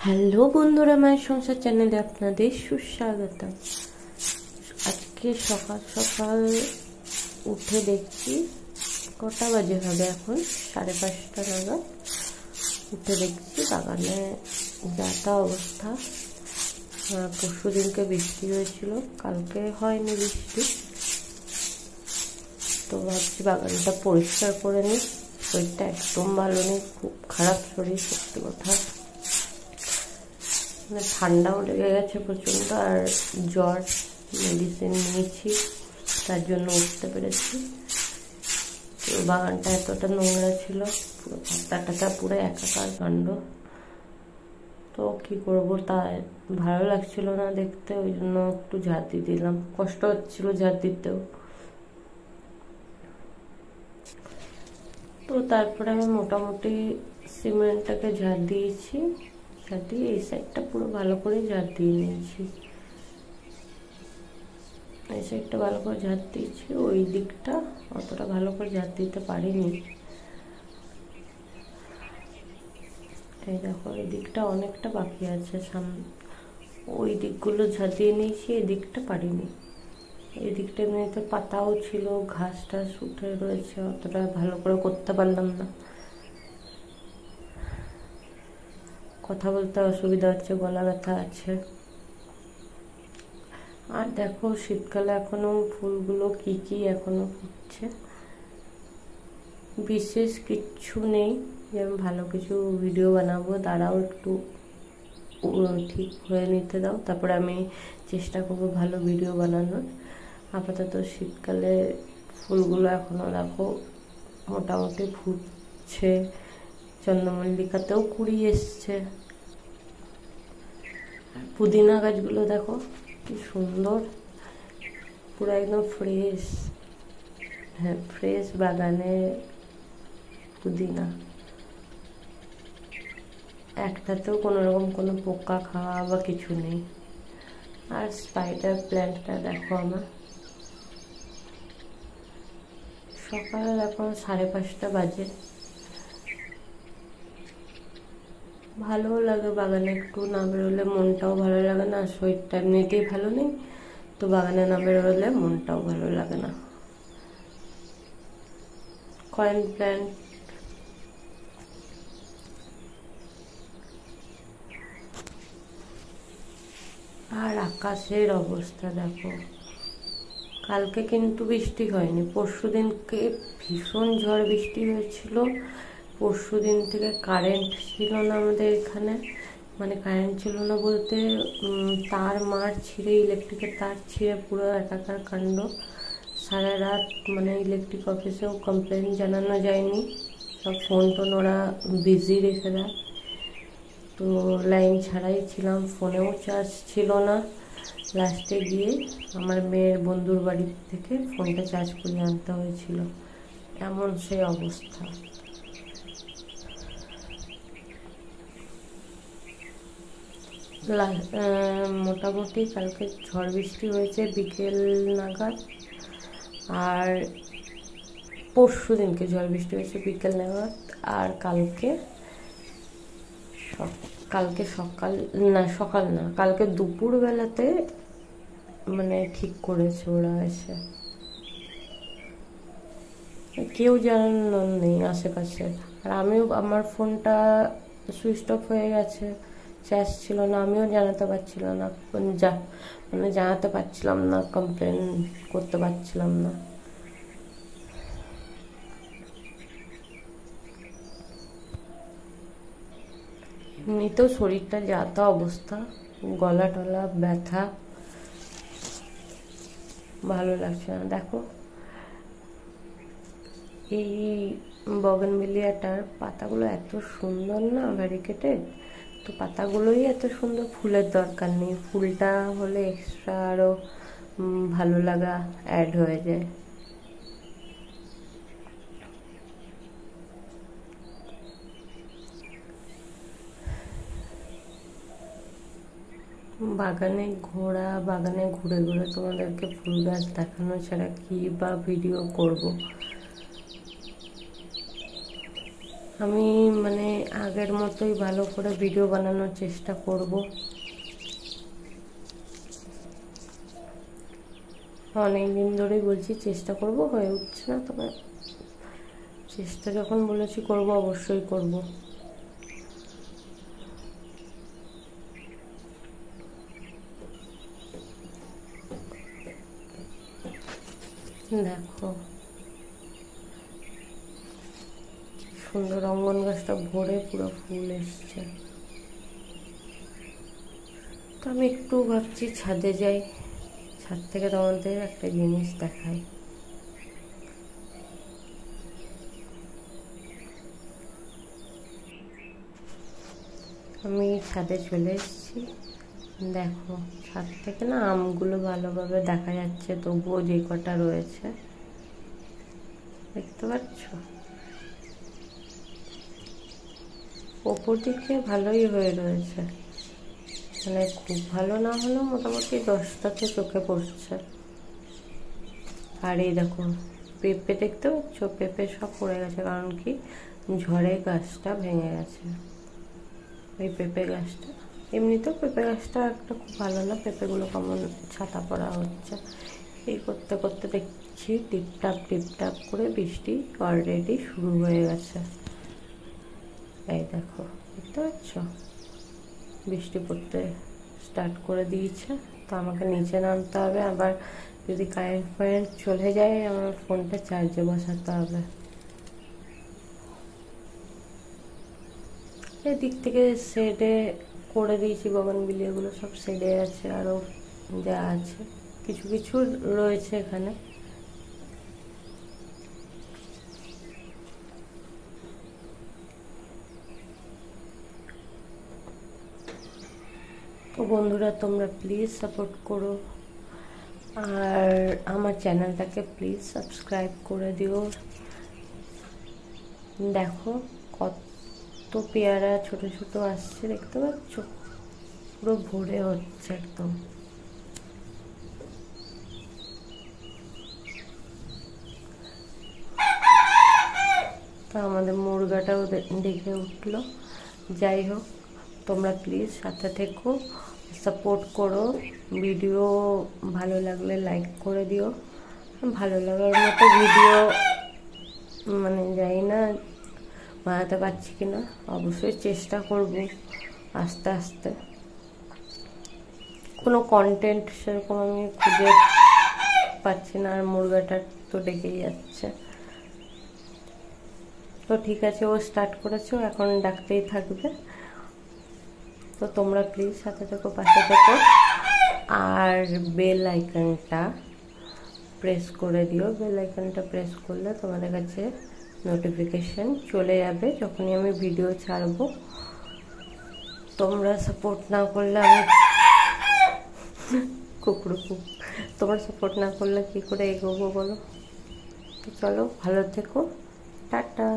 Hello বন্ধুরা, মায়ের সংসার চ্যানেলে আপনাদের সুস্বাগতম। আজকে সকাল সকাল উঠে দেখছি, কটা বাজে হবে এখন, 5:30 নাগাদ উঠে দেখছি বাগানে যাতা অবস্থা। পরশু দিনকে বৃষ্টি হয়েছিল, কালকে হয়নি বৃষ্টি, তো ভাবছি বাগানটা পরিষ্কার করে নিই। শরীরটা একদম ভালো নেই, খুব খারাপ শরীর, সত্যি কথা। ঠান্ডাও লেগে গেছে প্রচণ্ড, আর জ্বর, মেডিসিন নিয়েছি, তার জন্য উঠতে পেরেছি। তো বাগানটা এতটা নোংরা ছিল, পুরো পাতাটা পুরো একাকার কাণ্ড। তো কি করব, তা ভালো লাগছিল না দেখতে, ওই জন্য একটু ঝাড় দিয়ে দিলাম। কষ্ট হচ্ছিল ঝাড় দিতেও। তো তারপরে আমি মোটামুটি সিমেন্টটাকে ঝাড় দিয়েছি, ঝাড় দিয়ে এই সাইডটা পুরো ভালো করে ঝাড় দিয়ে নিয়েছি। এই সাইডটা ভালো করে ঝাড় দিয়েছি, ওই দিকটা অতটা ভালো করে ঝাড় দিতে পারিনি। এই দেখো, এই দিকটা অনেকটা বাকি আছে, ওই দিকগুলো ঝাড় দিয়ে নিয়েছি, এই দিকটা পারিনি। এই দিকটা এমনিতে পাতাও ছিল, ঘাস টাস উঠে রয়েছে, অতটা ভালো করে করতে পারলাম না। কথা বলতে অসুবিধা হচ্ছে, গলা ব্যথা আছে। আর দেখো, শীতকালে এখনো ফুলগুলো কি কি এখনো ফুটছে, বিশেষ কিচ্ছু নেই যে আমি ভালো কিছু ভিডিও বানাবো। দাঁড়াও, একটু ঠিক হয়ে নিতে দাও, তারপরে আমি চেষ্টা করবো ভালো ভিডিও বানানোর। আপাতত শীতকালে ফুলগুলো এখনো দেখো মোটামুটি ফুটছে, চন্দ্রমল্লিকাতেও কুড়ি এসছে। পুদিনা গাছগুলো দেখো কি সুন্দর, পুরো একদম ফ্রেশ। হ্যাঁ, ফ্রেশ বাগানে পুদিনা, একটাতেও কোনো রকম কোনো পোকা খাওয়া বা কিছু নেই। আর স্পাইডার প্ল্যান্টটা দেখো আমার, সকাল এখন 5:30 বাজে। ভালোও লাগে বাগানে একটু না বেরোলে, মনটাও ভালো লাগে না। শরীরটা এমনিতেই ভালো নেই, তো বাগানে না বেরোলে মনটাও ভালো লাগে না। কয়েন প্ল্যান্ট, আর আকাশের অবস্থা দেখো। কালকে কিন্তু বৃষ্টি হয়নি, পরশু দিনকে ভীষণ ঝড় বৃষ্টি হয়েছিল। পরশু দিন থেকে কারেন্ট ছিল না আমাদের এখানে, মানে কারেন্ট ছিল না বলতে তার মার ছিঁড়ে, ইলেকট্রিকের তার ছিঁড়ে পুরো একাকার কাণ্ড। সারা রাত মানে ইলেকট্রিক অফিসেও কমপ্লেন জানানো যায়নি, সব ফোন টোন ওরা বিজি রেখে দেয়। তো লাইন ছাড়াই ছিলাম, ফোনেও চার্জ ছিল না। লাস্টে গিয়ে আমার মেয়ের বন্ধুর বাড়ি থেকে ফোনটা চার্জ করিয়ে আনতে হয়েছিল, এমন সেই অবস্থা। মোটামুটি কালকে ঝড় বৃষ্টি হয়েছে বিকেল নাগাদ, আর পরশু দিনকে ঝড় বৃষ্টি হয়েছে বিকেল নাগাদ। আর কালকে সকাল না, কালকে দুপুরবেলাতে মানে ঠিক করেছে ওরা এসে। কেউ জানানো নেই আশেপাশে। আর আমিও, আমার ফোনটা সুইচ অফ হয়ে গেছে, চার্জ ছিল না, আমিও জানাতে পারছিলাম না, জানাতে পারছিলাম না, কমপ্লেন করতে পারছিলাম না। এমনিতেও শরীরটা যা তা অবস্থা, গলা টলা ব্যথা, ভালো লাগছে না। দেখো, এই বগনভিলিয়াটার পাতাগুলো এত সুন্দর না, ভ্যারিকেটেড, তো পাতাগুলোই এত সুন্দর, ফুলের দরকার নেই, ফুলটা হলে এক্সট্রা আরও ভালো লাগা অ্যাড হয়ে যায়। বাগানে ঘুরে ঘুরে তোমাদেরকে ফুল গাছ দেখানো ছাড়া কি বা ভিডিও করব। আমি মানে আগের মতোই ভালো করে ভিডিও বানানোর চেষ্টা করব। অনেকদিন ধরেই বলছি চেষ্টা করব, হয়ে উঠছে না, তবে চেষ্টা যখন বলেছি করব, অবশ্যই করব। দেখো সুন্দর রঙ্গন গাছটা ভরে পুরো ফুল এসছে। তো আমি একটু ভাবছি ছাদে যাই, ছাদ থেকে তোমাদের একটা জিনিস দেখাই। আমি ছাদে চলে এসেছি। দেখো ছাদ থেকে না আমগুলো ভালোভাবে দেখা যাচ্ছে, তবুও যে কটা রয়েছে দেখতে পাচ্ছ। ওপর দিকে ভালোই হয়ে রয়েছে, মানে খুব ভালো না হলেও মোটামুটি 10টাতে চোখে পড়ছে। আর এই দেখো পেঁপে দেখতে পাচ্ছ, পেঁপে সব পড়ে গেছে, কারণ কি ঝড়ে গাছটা ভেঙে গেছে। এই পেঁপে গাছটা, এমনিতেও পেঁপে গাছটা একটা খুব ভালো না, পেঁপেগুলো কেমন ছাতা পড়া হচ্ছে। এই করতে করতে দেখছি টিপটাপ টিপটাপ করে বৃষ্টি অলরেডি শুরু হয়ে গেছে। এই দেখো দেখতে পাচ্ছ বৃষ্টি পড়তে স্টার্ট করে দিয়েছে। তো আমাকে নিচে নামতে হবে, আবার যদি কারেন্ট চলে যায় আমার ফোনটা চার্জে বসাতে হবে। এদিক থেকে শেডে করে দিয়েছি, বগনভিলিয়াগুলো সব শেডে আছে, আরও যা আছে কিছু কিছু রয়েছে এখানে। তো বন্ধুরা তোমরা প্লিজ সাপোর্ট করো, আর আমার চ্যানেলটাকে প্লিজ সাবস্ক্রাইব করে দিও। দেখো কত পেয়ারা ছোট ছোট আসছে, দেখতে পাচ্ছ পুরো ভরে হচ্ছে একদম। তো আমাদের মুরগাটাও দেখে উঠলো। যাই হোক তোমরা প্লিজ সাথে থেকো, সাপোর্ট করো। ভিডিও ভালো লাগলে লাইক করে দিও। ভালো লাগার মতো ভিডিও মানে জানি না বানাতে পারছি কিনা, অবশ্যই চেষ্টা করব আস্তে আস্তে। কোনো কন্টেন্ট সেরকম আমি খুঁজে পাচ্ছি না, আর মুরগাটা তো ডেকেই যাচ্ছে। তো ঠিক আছে, ও স্টার্ট করেছে, এখন ডাকতেই থাকবে। তো তোমরা প্লিজ সাথে থেকো, পাশে থেকো, আর বেল আইকনটা প্রেস করে দিও। বেল আইকনটা প্রেস করলে তোমাদের কাছে নোটিফিকেশন চলে যাবে যখনই আমি ভিডিও ছাড়বো। তোমরা সাপোর্ট না করলে আমি তোমরা সাপোর্ট না করলে কি করে এগোবো বলো। তো চলো ভালো থেকো, টাটা।